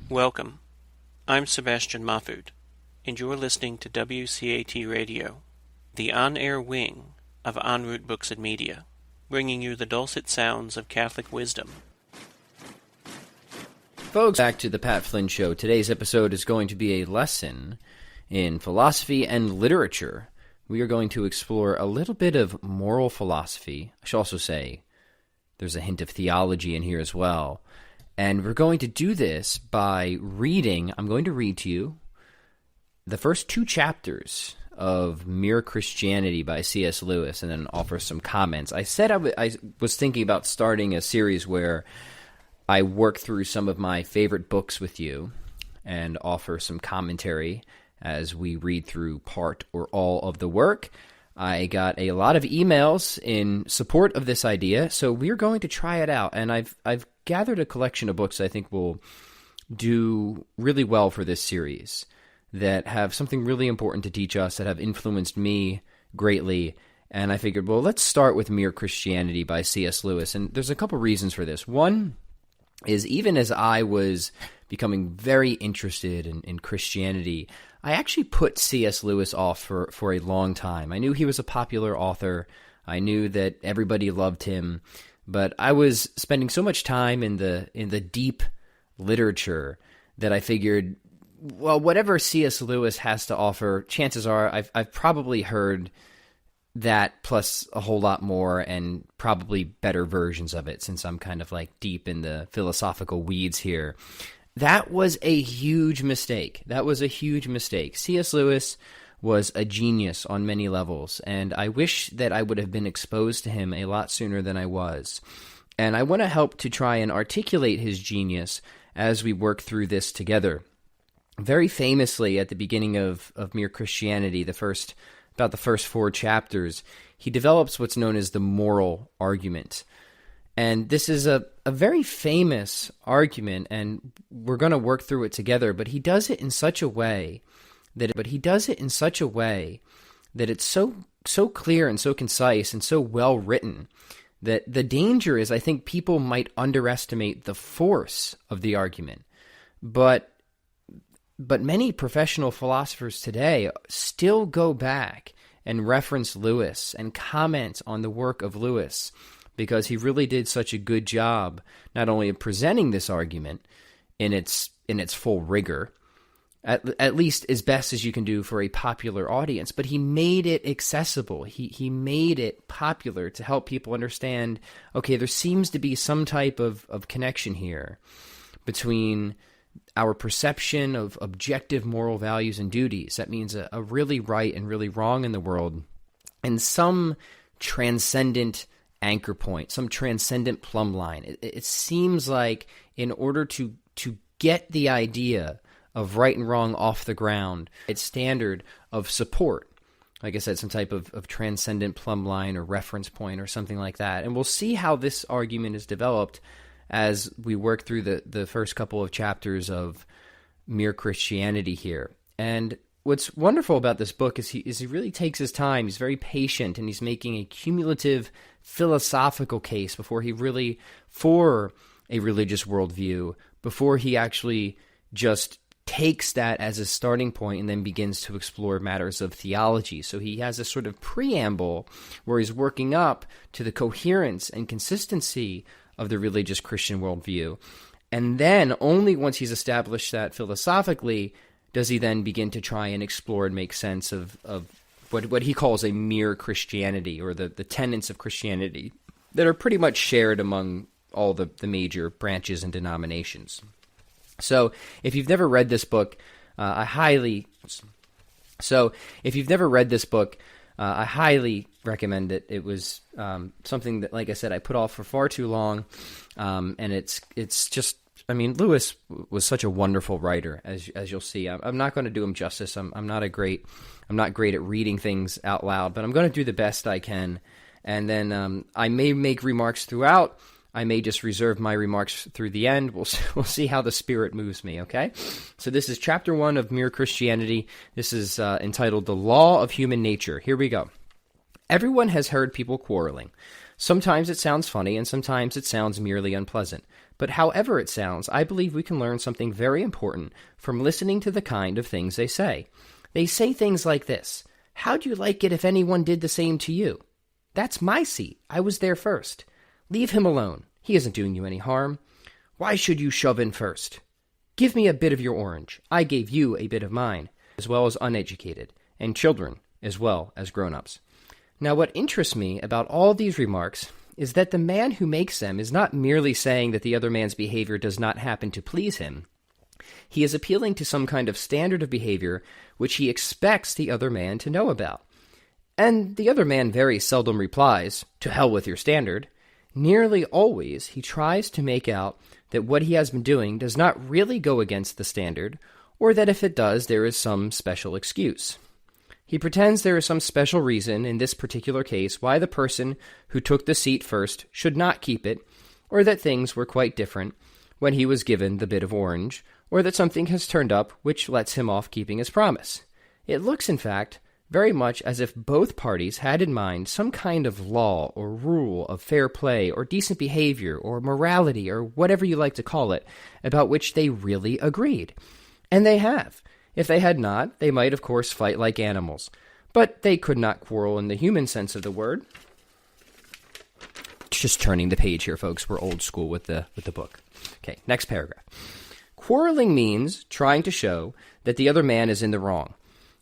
Welcome. I'm Sebastian Mahfood, and you're listening to WCAT Radio, the on-air wing of En Route Books and Media, bringing you the dulcet sounds of Catholic wisdom. Folks, back to the Pat Flynn Show. Today's episode is going to be a lesson in philosophy and literature. We are going to explore a little bit of moral philosophy. I should also say there's a hint of theology in here as well. And we're going to do this by reading, I'm going to read to you the first two chapters of Mere Christianity by C.S. Lewis and then offer some comments. I said I was thinking about starting a series where I work through some of my favorite books with you and offer some commentary as we read through part or all of the work. I got a lot of emails in support of this idea, so we're going to try it out. And I've gathered a collection of books I think will do really well for this series, that have something really important to teach us, that have influenced me greatly. And I figured, well, let's start with Mere Christianity by C.S. Lewis. And there's a couple reasons for this. One is, even as I was becoming very interested in Christianity, I actually put C.S. Lewis off for a long time. I knew he was a popular author. I knew that everybody loved him. But I was spending so much time in the deep literature that I figured, well, whatever C.S. Lewis has to offer, chances are I've probably heard that plus a whole lot more, and probably better versions of it, since I'm kind of like deep in the philosophical weeds here. That was a huge mistake. C.S. Lewis was a genius on many levels, and I wish that I would have been exposed to him a lot sooner than I was. And I want to help to try and articulate his genius as we work through this together. Very famously, at the beginning of Mere Christianity, about the first 4 chapters, he develops what's known as the moral argument. And this is a very famous argument, and we're going to work through it together, but he does it in such a way that it's so clear and so concise and so well written that the danger is, I think, people might underestimate the force of the argument. But many professional philosophers today still go back and reference Lewis and comment on the work of Lewis, because he really did such a good job not only of presenting this argument in its full rigor, at least as best as you can do for a popular audience, but he made it accessible. He made it popular to help people understand, okay, there seems to be some type of connection here between our perception of objective moral values and duties. That means a really right and really wrong in the world, and some transcendent anchor point, some transcendent plumb line. It seems like in order to get the idea of right and wrong off the ground, its standard of support, like I said, some type of transcendent plumb line or reference point or something like that. And we'll see how this argument is developed as we work through the first couple of chapters of Mere Christianity here. And what's wonderful about this book is he really takes his time. He's very patient, and he's making a cumulative philosophical case for a religious worldview, before he actually just takes that as a starting point and then begins to explore matters of theology. So he has a sort of preamble where he's working up to the coherence and consistency of the religious Christian worldview. And then only once he's established that philosophically does he then begin to try and explore and make sense of what he calls a mere Christianity, or the tenets of Christianity that are pretty much shared among all the major branches and denominations. So if you've never read this book, I highly recommend it. It was something that, like I said, I put off for far too long, and it's just, I mean, Lewis was such a wonderful writer, as you'll see. I'm not going to do him justice. I'm not great at reading things out loud, but I'm going to do the best I can. And then I may make remarks throughout. I may just reserve my remarks through the end. We'll see how the Spirit moves me, okay? So this is Chapter 1 of Mere Christianity. This is entitled The Law of Human Nature. Here we go. Everyone has heard people quarreling. Sometimes it sounds funny, and sometimes it sounds merely unpleasant. But however it sounds, I believe we can learn something very important from listening to the kind of things they say. They say things like this: "How'd you like it if anyone did the same to you?" "That's my seat. I was there first." "Leave him alone. He isn't doing you any harm." "Why should you shove in first?" "Give me a bit of your orange. I gave you a bit of mine," as well as uneducated, and children as well as grown-ups. Now, what interests me about all these remarks is that the man who makes them is not merely saying that the other man's behavior does not happen to please him. He is appealing to some kind of standard of behavior which he expects the other man to know about. And the other man very seldom replies, "To hell with your standard." Nearly always he tries to make out that what he has been doing does not really go against the standard, or that if it does, there is some special excuse. He pretends there is some special reason in this particular case why the person who took the seat first should not keep it, or that things were quite different when he was given the bit of orange, or that something has turned up which lets him off keeping his promise. It looks, in fact, very much as if both parties had in mind some kind of law or rule of fair play or decent behavior or morality or whatever you like to call it, about which they really agreed. And they have. If they had not, they might, of course, fight like animals. But they could not quarrel in the human sense of the word. Just turning the page here, folks. We're old school with the book. Okay, next paragraph. Quarreling means trying to show that the other man is in the wrong,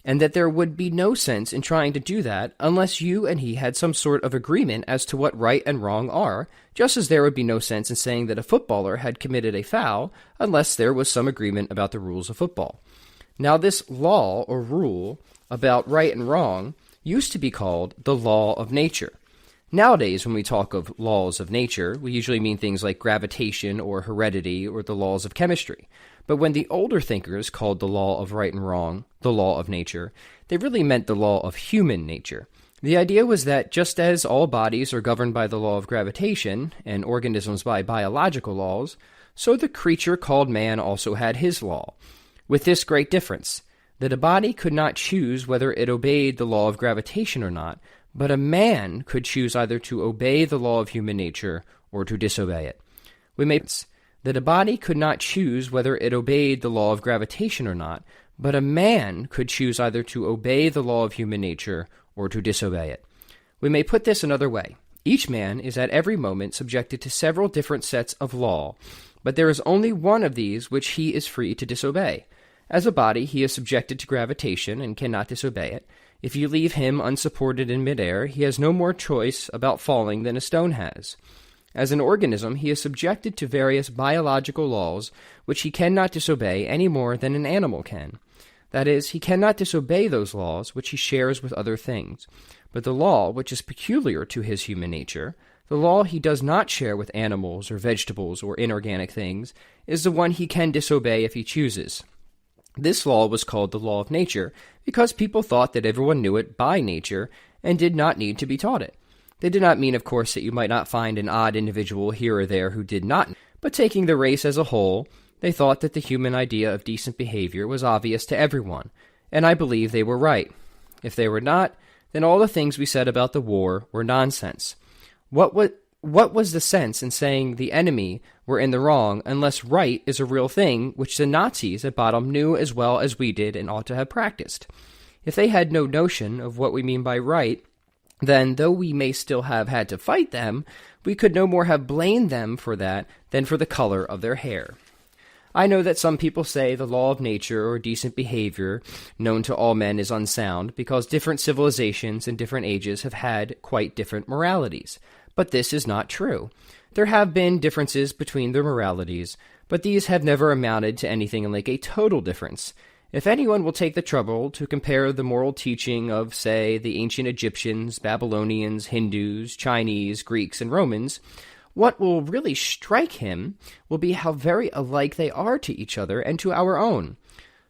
and that there would be no sense in trying to do that unless you and he had some sort of agreement as to what right and wrong are, just as there would be no sense in saying that a footballer had committed a foul unless there was some agreement about the rules of football. Now, this law or rule about right and wrong used to be called the law of nature. Nowadays, when we talk of laws of nature, we usually mean things like gravitation or heredity or the laws of chemistry. But when the older thinkers called the law of right and wrong the law of nature, they really meant the law of human nature. The idea was that just as all bodies are governed by the law of gravitation and organisms by biological laws, so the creature called man also had his law. With this great difference, that a body could not choose whether it obeyed the law of gravitation or not, but a man could choose either to obey the law of human nature or to disobey it. We may that a body could not choose whether it obeyed the law of gravitation or not, but a man could choose either to obey the law of human nature or to disobey it. We may put this another way. Each man is at every moment subjected to several different sets of law, but there is only one of these which he is free to disobey. As a body, he is subjected to gravitation and cannot disobey it. If you leave him unsupported in midair, he has no more choice about falling than a stone has. As an organism, he is subjected to various biological laws which he cannot disobey any more than an animal can. That is, he cannot disobey those laws which he shares with other things. But the law which is peculiar to his human nature, the law he does not share with animals or vegetables or inorganic things, is the one he can disobey if he chooses. This law was called the law of nature because people thought that everyone knew it by nature and did not need to be taught it. They did not mean, of course, that you might not find an odd individual here or there who did not, but taking the race as a whole, they thought that the human idea of decent behavior was obvious to everyone, and I believe they were right. If they were not, then all the things we said about the war were nonsense. What was the sense in saying the enemy were in the wrong unless right is a real thing, which the Nazis at bottom knew as well as we did and ought to have practiced? If they had no notion of what we mean by right, then though we may still have had to fight them, we could no more have blamed them for that than for the color of their hair. I know that some people say the law of nature or decent behavior known to all men is unsound because different civilizations in different ages have had quite different moralities. But this is not true. There have been differences between their moralities, but these have never amounted to anything like a total difference. If anyone will take the trouble to compare the moral teaching of, say, the ancient Egyptians, Babylonians, Hindus, Chinese, Greeks, and Romans, what will really strike him will be how very alike they are to each other and to our own.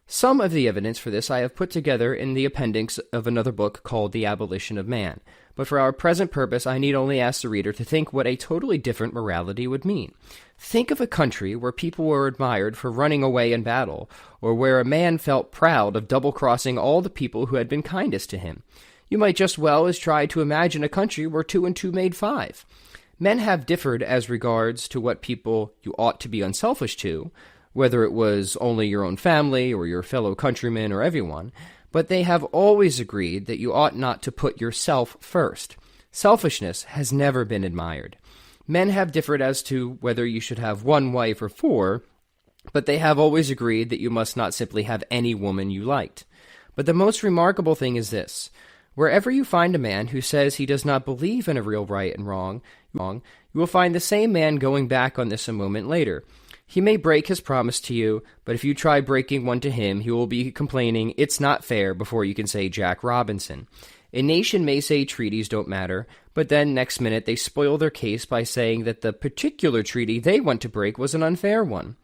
Some of the evidence for this I have put together in the appendix of another book called The Abolition of Man. But for our present purpose, I need only ask the reader to think what a totally different morality would mean. Think of a country where people were admired for running away in battle, or where a man felt proud of double-crossing all the people who had been kindest to him. You might just well as try to imagine a country where 2 and 2 made 5. Men have differed as regards to what people you ought to be unselfish to, whether it was only your own family or your fellow countrymen or everyone, but they have always agreed that you ought not to put yourself first. Selfishness has never been admired. Men have differed as to whether you should have 1 wife or 4, but they have always agreed that you must not simply have any woman you liked. But the most remarkable thing is this. Wherever you find a man who says he does not believe in a real right and wrong, you will find the same man going back on this a moment later. He may break his promise to you, but if you try breaking one to him, he will be complaining, "It's not fair," before you can say Jack Robinson. A nation may say treaties don't matter, but then next minute they spoil their case by saying that the particular treaty they want to break was an unfair one.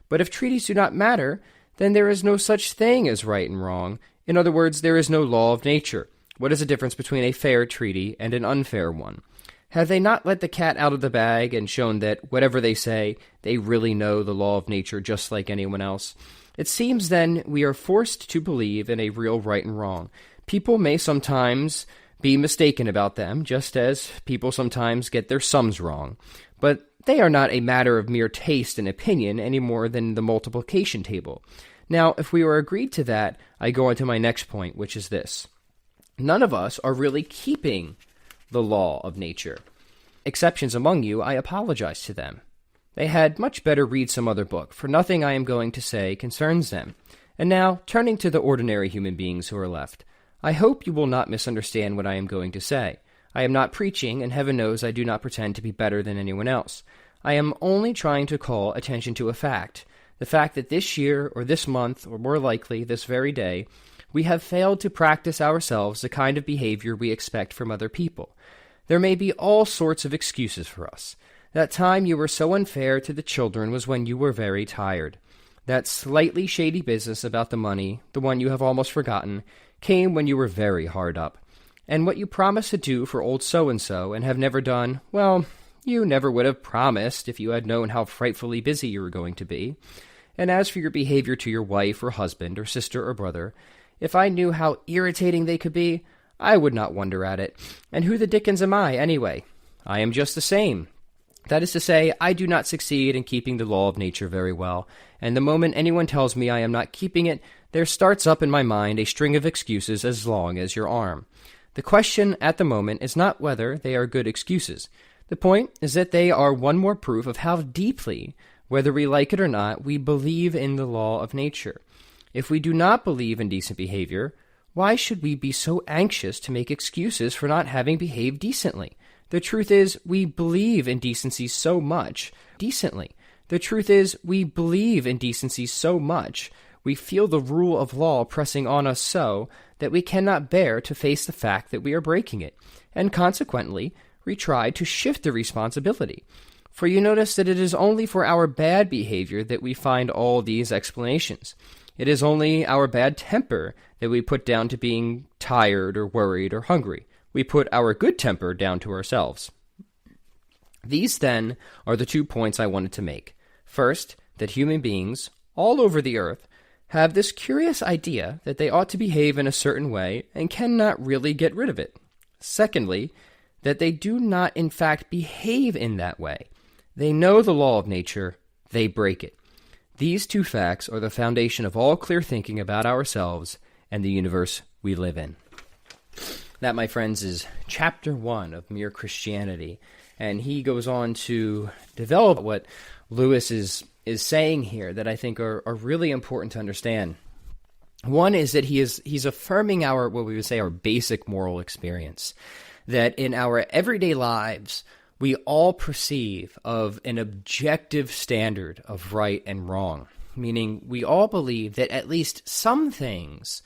But if treaties do not matter, then there is no such thing as right and wrong. In other words, there is no law of nature. What is the difference between a fair treaty and an unfair one? Have they not let the cat out of the bag and shown that, whatever they say, they really know the law of nature just like anyone else? It seems, then, we are forced to believe in a real right and wrong. People may sometimes be mistaken about them, just as people sometimes get their sums wrong. But they are not a matter of mere taste and opinion any more than the multiplication table. Now, if we are agreed to that, I go on to my next point, which is this. None of us are really keeping the law of nature. Exceptions among you, I apologize to them. They had much better read some other book, for nothing I am going to say concerns them. And now, turning to the ordinary human beings who are left, I hope you will not misunderstand what I am going to say. I am not preaching, and heaven knows I do not pretend to be better than anyone else. I am only trying to call attention to a fact, the fact that this year, or this month, or more likely, this very day, we have failed to practice ourselves the kind of behavior we expect from other people. There may be all sorts of excuses for us. That time you were so unfair to the children was when you were very tired. That slightly shady business about the money, the one you have almost forgotten, came when you were very hard up. And what you promised to do for old so-and-so and have never done, well, you never would have promised if you had known how frightfully busy you were going to be. And as for your behavior to your wife or husband or sister or brother, if I knew how irritating they could be, I would not wonder at it. And who the dickens am I, anyway? I am just the same. That is to say, I do not succeed in keeping the law of nature very well, and the moment anyone tells me I am not keeping it, there starts up in my mind a string of excuses as long as your arm. The question at the moment is not whether they are good excuses. The point is that they are one more proof of how deeply, whether we like it or not, we believe in the law of nature. If we do not believe in decent behavior, why should we be so anxious to make excuses for not having behaved decently? The truth is, we believe in decency so much, decently. The truth is, we believe in decency so much, we feel the rule of law pressing on us so that we cannot bear to face the fact that we are breaking it, and consequently, we try to shift the responsibility. For you notice that it is only for our bad behavior that we find all these explanations. It is only our bad temper that we put down to being tired or worried or hungry. We put our good temper down to ourselves. These, then, are the 2 points I wanted to make. First, that human beings, all over the earth, have this curious idea that they ought to behave in a certain way and cannot really get rid of it. Secondly, that they do not in fact behave in that way. They know the law of nature, they break it. These 2 facts are the foundation of all clear thinking about ourselves and the universe we live in. That, my friends, is chapter 1 of Mere Christianity, and he goes on to develop what Lewis is saying here that I think are really important to understand. One is that he's affirming our, what we would say, our basic moral experience, that in our everyday lives, we all perceive of an objective standard of right and wrong, meaning we all believe that at least some things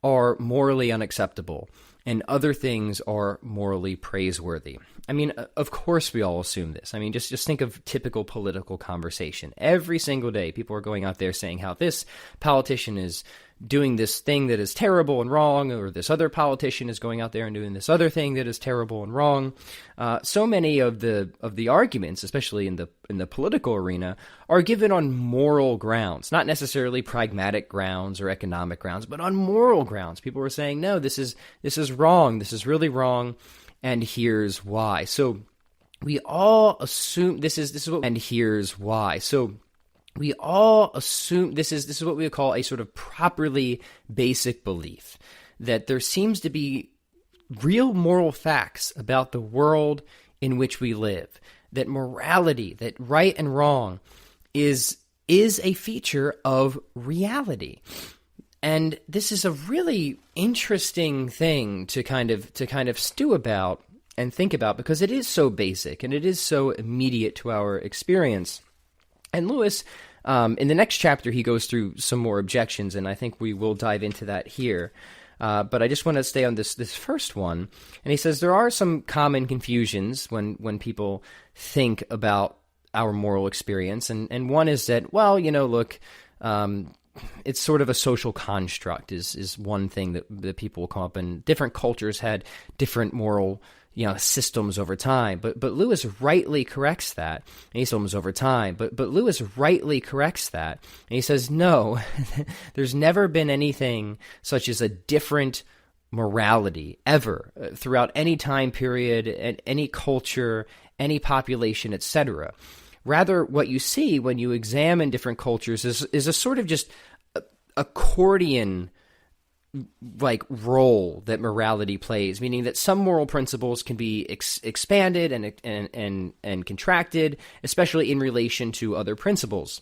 are morally unacceptable and other things are morally praiseworthy. I mean, of course we all assume this. I mean, just think of typical political conversation. Every single day, people are going out there saying how this politician is doing this thing that is terrible and wrong, or this other politician is going out there and doing this other thing that is terrible and wrong. So many of the arguments, especially in the political arena, are given on moral grounds, not necessarily pragmatic grounds or economic grounds, but on moral grounds. People are saying, no, this is wrong. This is really wrong, and here's why. So we all assume this is what, and here's why. So we all assume this is what we would call a sort of properly basic belief, that there seems to be real moral facts about the world in which we live, that morality, that right and wrong is a feature of reality. And this is a really interesting thing to kind of stew about and think about, because it is so basic and it is so immediate to our experience. And Lewis, in the next chapter, he goes through some more objections, and I think we will dive into that here. But I just want to stay on this first one. And he says there are some common confusions when people think about our moral experience. And one is that, well, look, it's sort of a social construct is one thing that people will come up, and different cultures had different moral systems over time. But Lewis rightly corrects that. And he systems over time. But Lewis rightly corrects that. And he says, no, there's never been anything such as a different morality ever throughout any time period, and any culture, any population, etc. Rather, what you see when you examine different cultures is a sort of just accordion like role that morality plays, meaning that some moral principles can be expanded and contracted, especially in relation to other principles.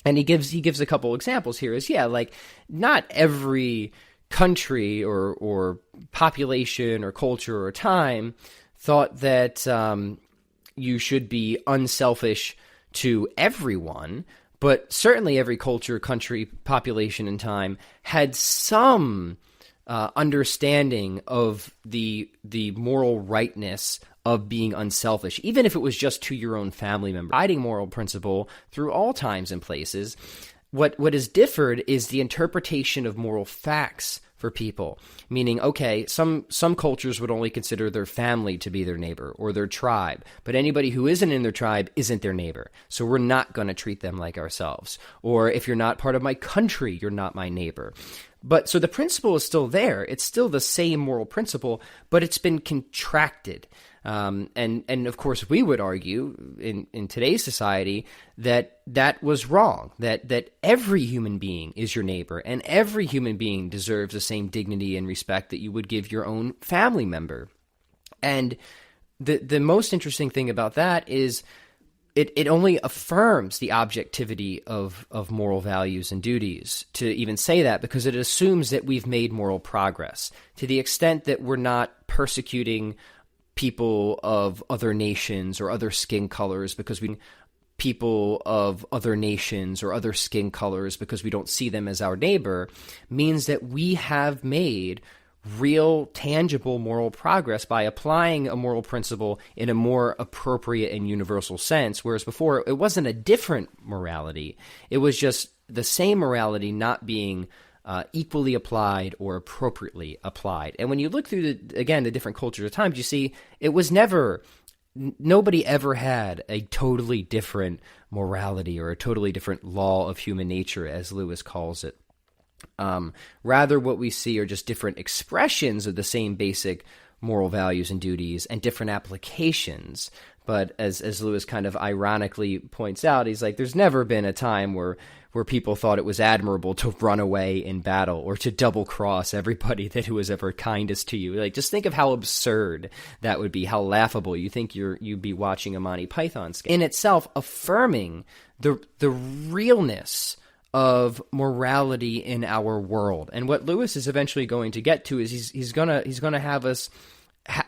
And he gives a couple examples here. Like not every country or population or culture or time thought that you should be unselfish to everyone. But certainly every culture, country, population, and time had some understanding of the moral rightness of being unselfish, even if it was just to your own family member. Guiding moral principle through all times and places. What has differed is the interpretation of moral facts for people, meaning, okay, some cultures would only consider their family to be their neighbor or their tribe, but anybody who isn't in their tribe isn't their neighbor, so we're not going to treat them like ourselves. Or if you're not part of my country, you're not my neighbor. But so the principle is still there. It's still the same moral principle, but it's been contracted. And of course, we would argue in today's society that was wrong, that every human being is your neighbor, and every human being deserves the same dignity and respect that you would give your own family member. And the most interesting thing about that is it only affirms the objectivity of moral values and duties to even say that, because it assumes that we've made moral progress to the extent that we're not persecuting people of other nations or other skin colors because we don't see them as our neighbor, means that we have made real, tangible moral progress by applying a moral principle in a more appropriate and universal sense, whereas before it wasn't a different morality. It was just the same morality not being equally applied or appropriately applied. And when you look through, the different cultures of times, you see it was nobody ever had a totally different morality or a totally different law of human nature, as Lewis calls it. Rather, what we see are just different expressions of the same basic moral values and duties and different applications. But as Lewis kind of ironically points out, he's like, there's never been a time where people thought it was admirable to run away in battle or to double cross everybody who was ever kindest to you. Like, just think of how absurd that would be, how laughable. You think you'd be watching a Monty Python sketch. In itself, affirming the realness of morality in our world. And what Lewis is eventually going to get to is he's going to have us.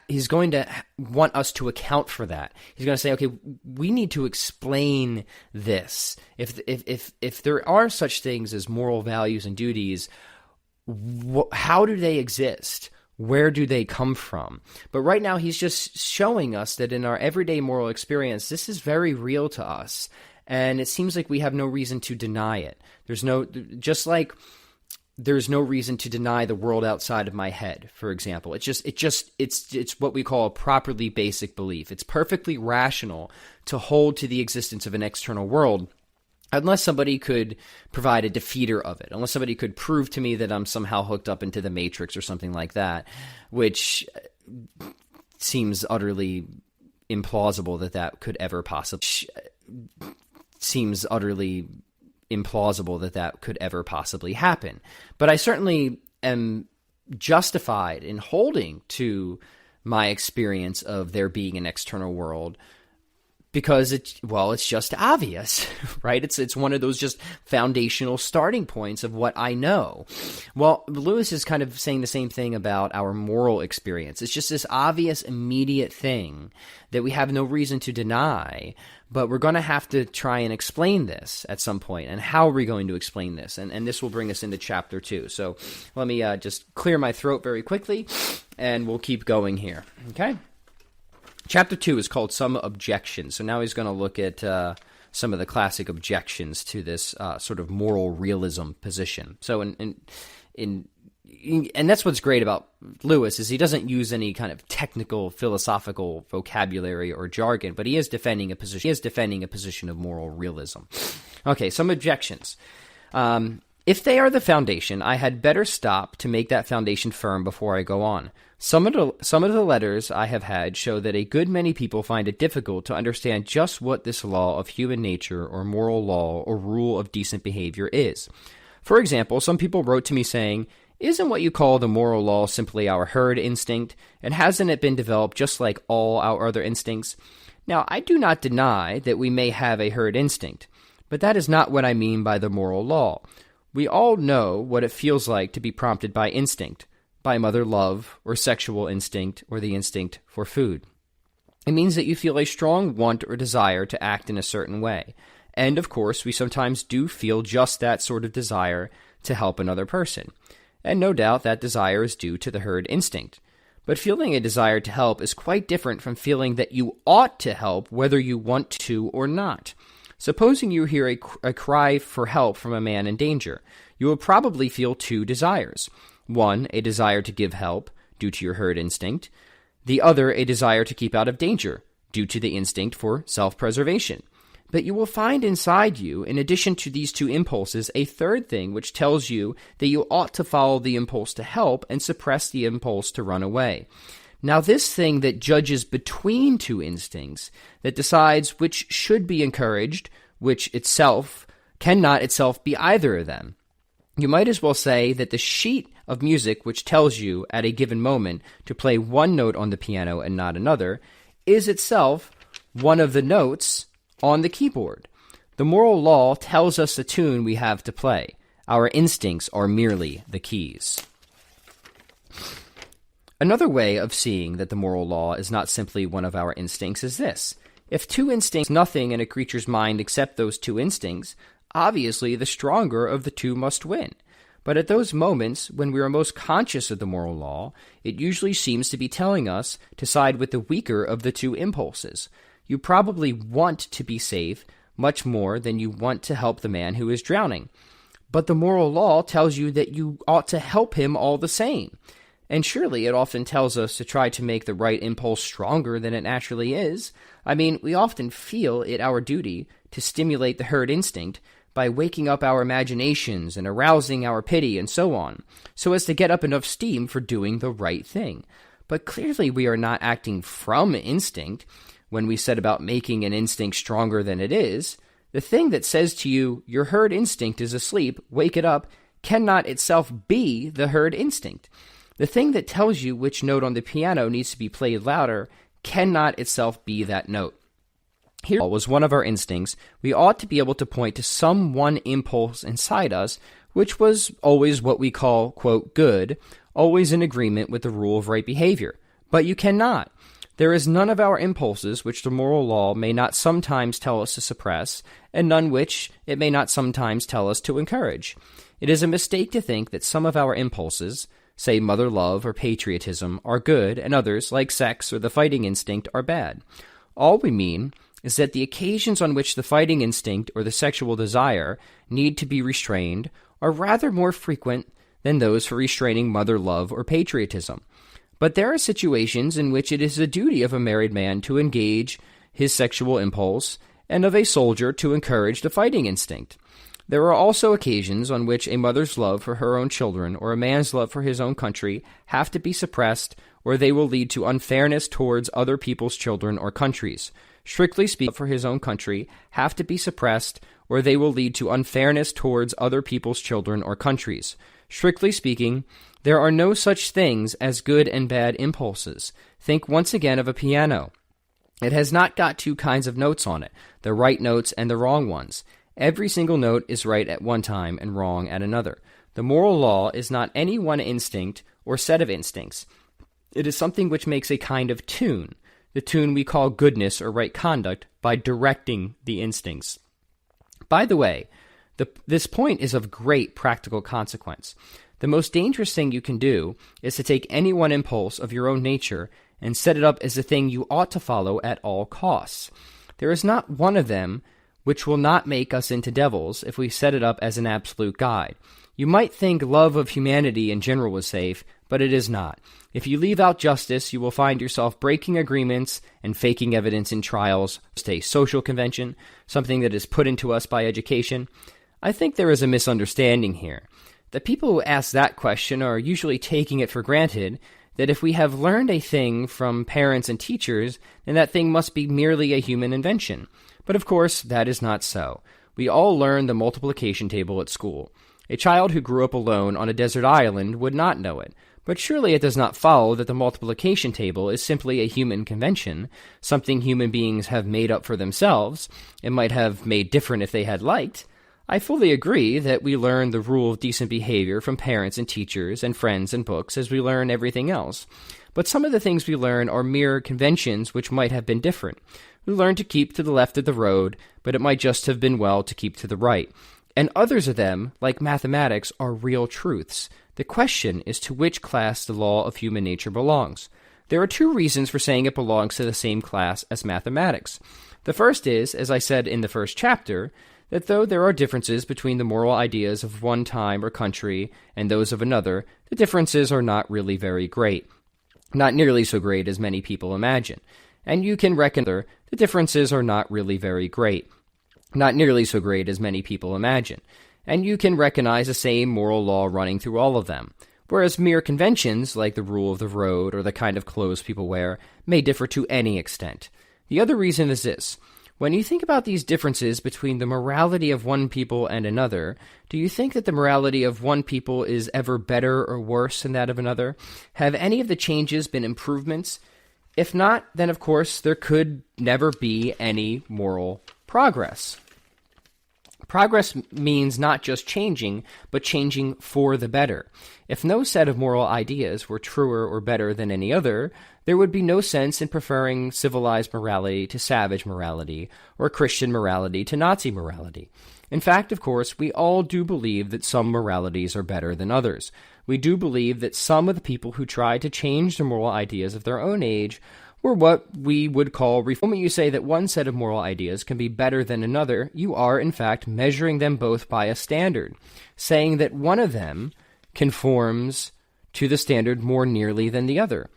He's going to want us to account for that. He's going to say, okay, we need to explain this. If there are such things as moral values and duties, how do they exist? where do they come from? But right now, he's just showing us that in our everyday moral experience, this is very real to us. And it seems like we have no reason to deny it. There's no reason to deny the world outside of my head, for example. It's what we call a properly basic belief. It's perfectly rational to hold to the existence of an external world, unless somebody could provide a defeater of it, unless somebody could prove to me that I'm somehow hooked up into the Matrix or something like that, which seems utterly implausible that could ever possibly happen. But I certainly am justified in holding to my experience of there being an external world, because it's just obvious, right? It's one of those just foundational starting points of what I know. Well, Lewis is kind of saying the same thing about our moral experience. It's just this obvious, immediate thing that we have no reason to deny, but we're going to have to try and explain this at some point. And how are we going to explain this? And this will bring us into chapter 2. So let me just clear my throat very quickly, and we'll keep going here, okay? Chapter 2 is called Some Objections. So now he's going to look at some of the classic objections to this sort of moral realism position. So and that's what's great about Lewis, is he doesn't use any kind of technical philosophical vocabulary or jargon, but he is defending a position of moral realism. Okay, some objections. If they are the foundation, I had better stop to make that foundation firm before I go on. Some of the letters I have had show that a good many people find it difficult to understand just what this law of human nature or moral law or rule of decent behavior is. For example, some people wrote to me saying, "Isn't what you call the moral law simply our herd instinct, and hasn't it been developed just like all our other instincts?" Now, I do not deny that we may have a herd instinct, but that is not what I mean by the moral law. We all know what it feels like to be prompted by instinct, by mother love, or sexual instinct, or the instinct for food. It means that you feel a strong want or desire to act in a certain way. And, of course, we sometimes do feel just that sort of desire to help another person. And no doubt that desire is due to the herd instinct. But feeling a desire to help is quite different from feeling that you ought to help whether you want to or not. Supposing you hear a cry for help from a man in danger, you will probably feel two desires. One, a desire to give help, due to your herd instinct. The other, a desire to keep out of danger, due to the instinct for self-preservation. But you will find inside you, in addition to these two impulses, a third thing which tells you that you ought to follow the impulse to help and suppress the impulse to run away. Now, this thing that judges between two instincts, that decides which should be encouraged, which itself cannot itself be either of them. You might as well say that the sheet of music which tells you at a given moment to play one note on the piano and not another is itself one of the notes on the keyboard. The moral law tells us the tune we have to play. Our instincts are merely the keys. Another way of seeing that the moral law is not simply one of our instincts is this. If two instincts nothing in a creature's mind except those two instincts, obviously the stronger of the two must win. But at those moments when we are most conscious of the moral law, it usually seems to be telling us to side with the weaker of the two impulses. You probably want to be safe much more than you want to help the man who is drowning. But the moral law tells you that you ought to help him all the same. And surely it often tells us to try to make the right impulse stronger than it naturally is. I mean, we often feel it our duty to stimulate the herd instinct by waking up our imaginations and arousing our pity and so on, so as to get up enough steam for doing the right thing. But clearly we are not acting from instinct when we set about making an instinct stronger than it is. The thing that says to you, your herd instinct is asleep, wake it up, cannot itself be the herd instinct. The thing that tells you which note on the piano needs to be played louder cannot itself be that note. Here was one of our instincts. We ought to be able to point to some one impulse inside us, which was always what we call, quote, good, always in agreement with the rule of right behavior. But you cannot. There is none of our impulses which the moral law may not sometimes tell us to suppress, and none which it may not sometimes tell us to encourage. It is a mistake to think that some of our impulses, say mother love or patriotism, are good, and others, like sex or the fighting instinct, are bad. All we mean is that the occasions on which the fighting instinct or the sexual desire need to be restrained are rather more frequent than those for restraining mother love or patriotism. But there are situations in which it is the duty of a married man to engage his sexual impulse and of a soldier to encourage the fighting instinct. There are also occasions on which a mother's love for her own children or a man's love for his own country have to be suppressed, or they will lead to unfairness towards other people's children or countries. Strictly speaking, for his own country have to be suppressed, or they will lead to unfairness towards other people's children or countries. Strictly speaking, there are no such things as good and bad impulses. Think once again of a piano. It has not got two kinds of notes on it, the right notes and the wrong ones. Every single note is right at one time and wrong at another. The moral law is not any one instinct or set of instincts. It is something which makes a kind of tune, the tune we call goodness or right conduct, by directing the instincts. By the way, this point is of great practical consequence. The most dangerous thing you can do is to take any one impulse of your own nature and set it up as the thing you ought to follow at all costs. There is not one of them which will not make us into devils if we set it up as an absolute guide. You might think love of humanity in general was safe, but it is not. If you leave out justice, you will find yourself breaking agreements and faking evidence in trials. Just a social convention, something that is put into us by education. I think there is a misunderstanding here. The people who ask that question are usually taking it for granted that if we have learned a thing from parents and teachers, then that thing must be merely a human invention. But of course, that is not so. We all learn the multiplication table at school. A child who grew up alone on a desert island would not know it. But surely it does not follow that the multiplication table is simply a human convention, something human beings have made up for themselves, and might have made different if they had liked. I fully agree that we learn the rule of decent behavior from parents and teachers and friends and books as we learn everything else. But some of the things we learn are mere conventions which might have been different. We learn to keep to the left of the road, but it might just have been well to keep to the right. And others of them, like mathematics, are real truths. The question is to which class the law of human nature belongs. There are two reasons for saying it belongs to the same class as mathematics. The first is, as I said in the first chapter, that though there are differences between the moral ideas of one time or country and those of another, the differences are not really very great. Not nearly so great as many people imagine. And you can reckon the differences are not really very great. Not nearly so great as many people imagine. And you can recognize the same moral law running through all of them. Whereas mere conventions, like the rule of the road or the kind of clothes people wear, may differ to any extent. The other reason is this. When you think about these differences between the morality of one people and another, do you think that the morality of one people is ever better or worse than that of another? Have any of the changes been improvements? If not, then of course there could never be any moral progress. Progress means not just changing, but changing for the better. If no set of moral ideas were truer or better than any other, there would be no sense in preferring civilized morality to savage morality, or Christian morality to Nazi morality. In fact, of course, we all do believe that some moralities are better than others. We do believe that some of the people who tried to change the moral ideas of their own age were what we would call reform. The moment you say that one set of moral ideas can be better than another, you are, in fact, measuring them both by a standard, saying that one of them conforms to the standard more nearly than the other.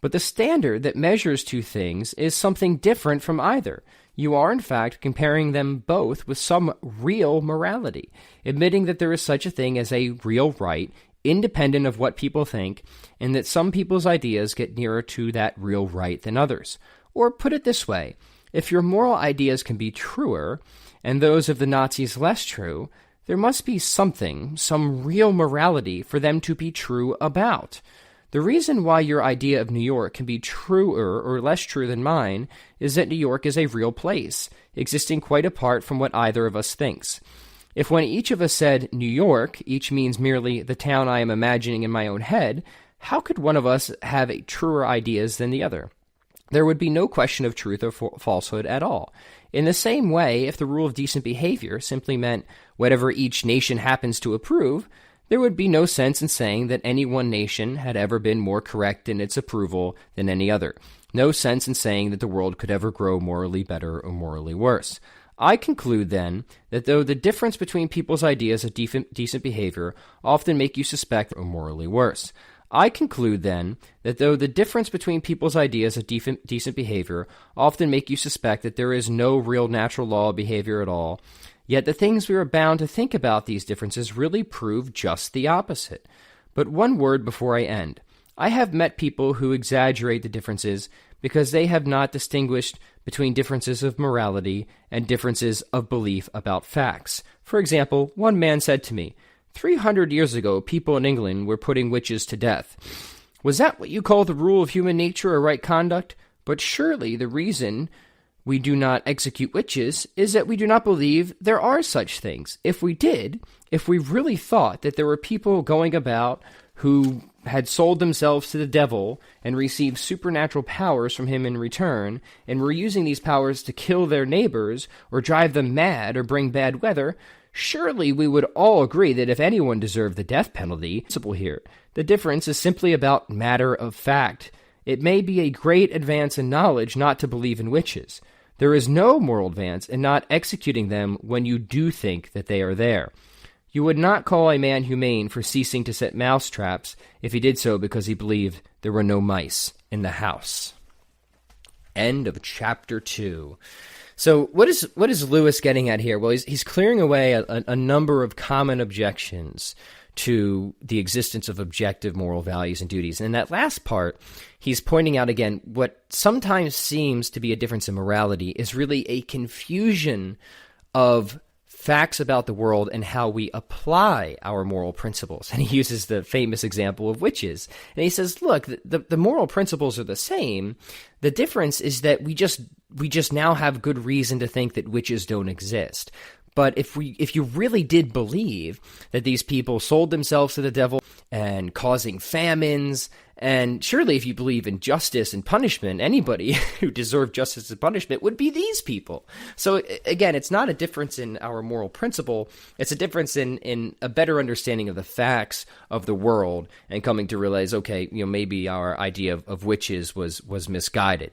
But the standard that measures two things is something different from either. You are, in fact, comparing them both with some real morality, admitting that there is such a thing as a real right, independent of what people think, and that some people's ideas get nearer to that real right than others. Or put it this way, if your moral ideas can be truer, and those of the Nazis less true, there must be something, some real morality for them to be true about. The reason why your idea of New York can be truer or less true than mine is that New York is a real place, existing quite apart from what either of us thinks. If when each of us said New York, each means merely the town I am imagining in my own head, how could one of us have truer ideas than the other? There would be no question of truth or falsehood at all. In the same way, if the rule of decent behavior simply meant whatever each nation happens to approve, there would be no sense in saying that any one nation had ever been more correct in its approval than any other. No sense in saying that the world could ever grow morally better or morally worse. I conclude, then, that though the difference between people's ideas of decent behavior often make you suspect or morally worse. I conclude, then, that though the difference between people's ideas of decent behavior often make you suspect that there is no real natural law of behavior at all, yet the things we are bound to think about these differences really prove just the opposite. But one word before I end. I have met people who exaggerate the differences because they have not distinguished between differences of morality and differences of belief about facts. For example, one man said to me, 300 years ago, people in England were putting witches to death. Was that what you call the rule of human nature or right conduct? But surely the reason we do not execute witches is that we do not believe there are such things. If we did, if we really thought that there were people going about who had sold themselves to the devil and received supernatural powers from him in return, and were using these powers to kill their neighbors or drive them mad or bring bad weather, surely we would all agree that if anyone deserved the death penalty, here, the difference is simply about matter of fact. It may be a great advance in knowledge not to believe in witches. There is no moral advance in not executing them when you do think that they are there. You would not call a man humane for ceasing to set mouse traps if he did so because he believed there were no mice in the house. End of chapter 2. So what is Lewis getting at here? Well, he's clearing away a number of common objections to the existence of objective moral values and duties. And in that last part, he's pointing out again what sometimes seems to be a difference in morality is really a confusion of facts about the world and how we apply our moral principles. And he uses the famous example of witches. And he says, look, the moral principles are the same. The difference is that we just now have good reason to think that witches don't exist. But if you really did believe that these people sold themselves to the devil and causing famines, and surely if you believe in justice and punishment, anybody who deserved justice and punishment would be these people. So again, it's not a difference in our moral principle. It's a difference in a better understanding of the facts of the world and coming to realize, okay, maybe our idea of witches was misguided.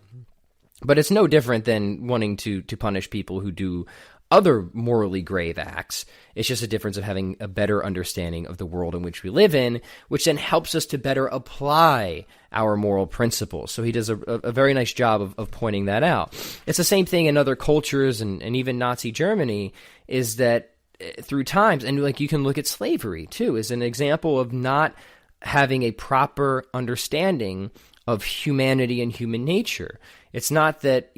But it's no different than wanting to punish people who do other morally grave acts. It's just a difference of having a better understanding of the world in which we live in, which then helps us to better apply our moral principles. So he does a very nice job of pointing that out. It's the same thing in other cultures and even Nazi Germany, is that through times, and like you can look at slavery too, as an example of not having a proper understanding of humanity and human nature. It's not that,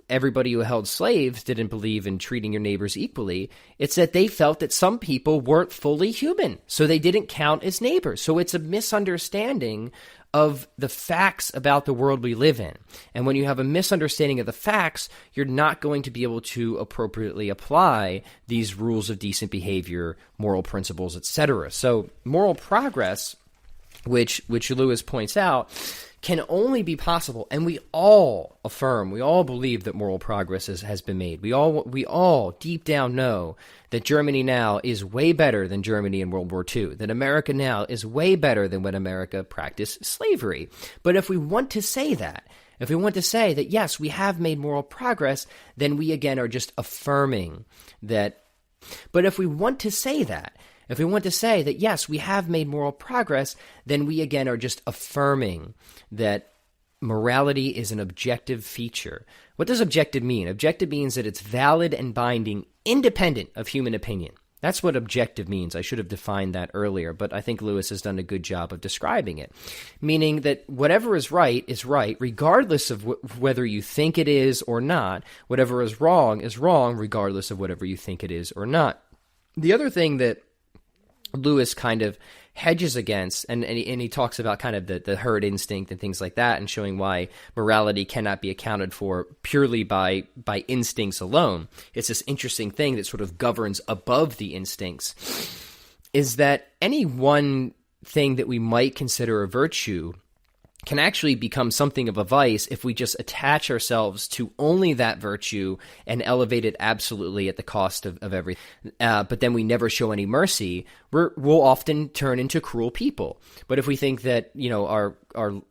everybody who held slaves didn't believe in treating your neighbors equally. It's that they felt that some people weren't fully human, so they didn't count as neighbors. So it's a misunderstanding of the facts about the world we live in. And when you have a misunderstanding of the facts, you're not going to be able to appropriately apply these rules of decent behavior, moral principles, etc. So moral progress, which Lewis points out, can only be possible, and we all believe that moral progress has been made. We all deep down know that Germany now is way better than Germany in World War II, that America now is way better than when America practiced slavery. But if we want to say that, yes, we have made moral progress, then we again are just affirming that. But if we want to say that, yes, we have made moral progress, then we again are just affirming that morality is an objective feature. What does objective mean? Objective means that it's valid and binding, independent of human opinion. That's what objective means. I should have defined that earlier, but I think Lewis has done a good job of describing it, meaning that whatever is right, regardless of whether you think it is or not. Whatever is wrong, regardless of whatever you think it is or not. The other thing that Lewis kind of hedges against, and he talks about kind of the herd instinct and things like that, and showing why morality cannot be accounted for purely by instincts alone. It's this interesting thing that sort of governs above the instincts, is that any one thing that we might consider a virtue can actually become something of a vice if we just attach ourselves to only that virtue and elevate it absolutely at the cost of everything. But then we never show any mercy. We'll often turn into cruel people. But if we think that, our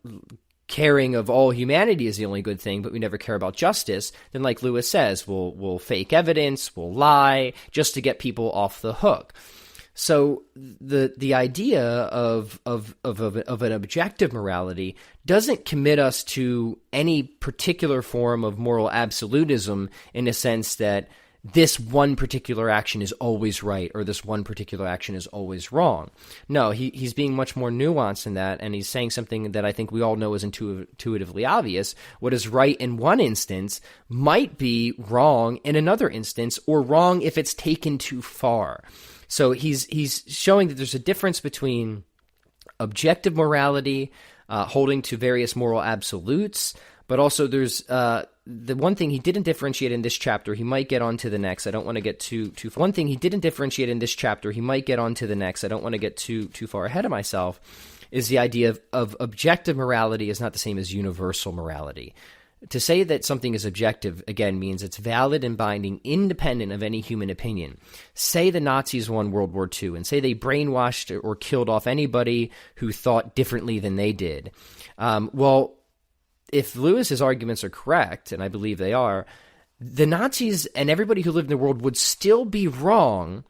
caring of all humanity is the only good thing, but we never care about justice, then like Lewis says, we'll fake evidence, we'll lie just to get people off the hook. So the idea of an objective morality doesn't commit us to any particular form of moral absolutism in a sense that this one particular action is always right or this one particular action is always wrong. No, he's being much more nuanced in that, and he's saying something that I think we all know is intuitively obvious. What is right in one instance might be wrong in another instance, or wrong if it's taken too far. So he's showing that there's a difference between objective morality, holding to various moral absolutes, but also there's the one thing he didn't differentiate in this chapter. He might get on to the next. I don't want to get too far. One thing he didn't differentiate in this chapter. He might get on to the next. I don't want to get too far ahead of myself. Is the idea of objective morality is not the same as universal morality. To say that something is objective, again, means it's valid and binding, independent of any human opinion. Say the Nazis won World War II, and say they brainwashed or killed off anybody who thought differently than they did. Well, if Lewis's arguments are correct, and I believe they are, the Nazis and everybody who lived in the world would still be wrong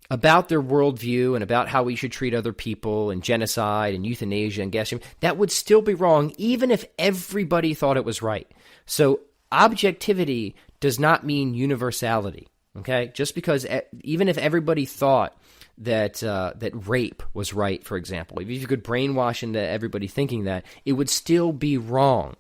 about their worldview and about how we should treat other people and genocide and euthanasia and gas. That would still be wrong even if everybody thought it was right. So objectivity does not mean universality, okay? Just because even if everybody thought that rape was right, for example, if you could brainwash into everybody thinking that, it would still be wrong.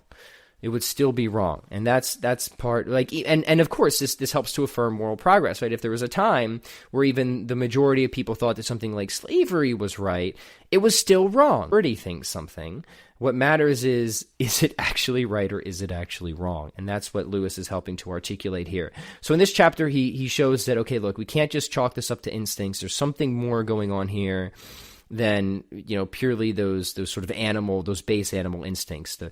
It would still be wrong. And that's part, and of course, this helps to affirm moral progress, right? If there was a time where even the majority of people thought that something like slavery was right, it was still wrong. Majority thinks something. What matters is it actually right or is it actually wrong? And that's what Lewis is helping to articulate here. So in this chapter, he shows that, okay, look, we can't just chalk this up to instincts. There's something more going on here than purely those sort of those base animal instincts. That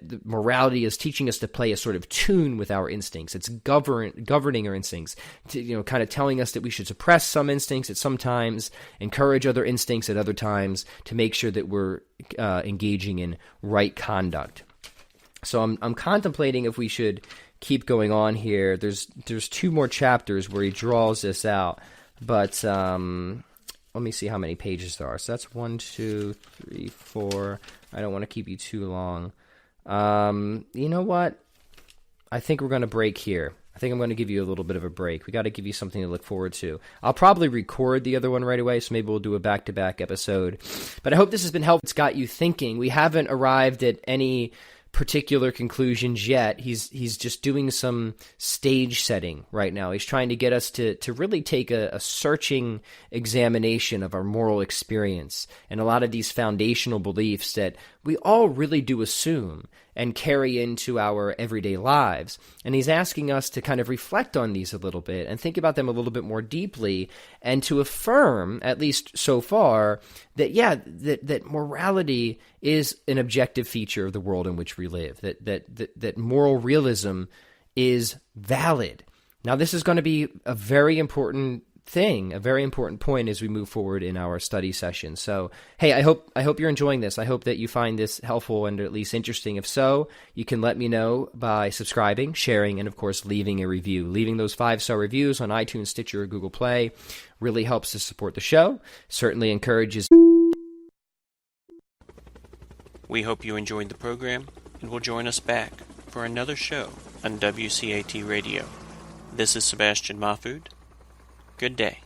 the morality is teaching us to play a sort of tune with our instincts. It's governing our instincts, kind of telling us that we should suppress some instincts at some times, encourage other instincts at other times, to make sure that we're engaging in right conduct. So I'm contemplating if we should keep going on here. There's 2 more chapters where he draws this out, but let me see how many pages there are. So that's 1, 2, 3, 4. I don't want to keep you too long. You know what? I think we're going to break here. I think I'm going to give you a little bit of a break. We got to give you something to look forward to. I'll probably record the other one right away, so maybe we'll do a back-to-back episode. But I hope this has been helpful. It's got you thinking. We haven't arrived at any particular conclusions yet. He's just doing some stage setting right now. He's trying to get us to really take a searching examination of our moral experience and a lot of these foundational beliefs that we all really do assume and carry into our everyday lives. And he's asking us to kind of reflect on these a little bit and think about them a little bit more deeply, and to affirm, at least so far, that that morality is an objective feature of the world in which we live, that moral realism is valid. Now, this is going to be a very important thing, a very important point as we move forward in our study session. So, hey, I hope you're enjoying this. I hope that you find this helpful and at least interesting. If so, you can let me know by subscribing, sharing, and of course, leaving a review. Leaving those 5-star reviews on iTunes, Stitcher, or Google Play really helps to support the show. Certainly encourages. We hope you enjoyed the program and will join us back for another show on WCAT Radio. This is Sebastian Mahfood. Good day.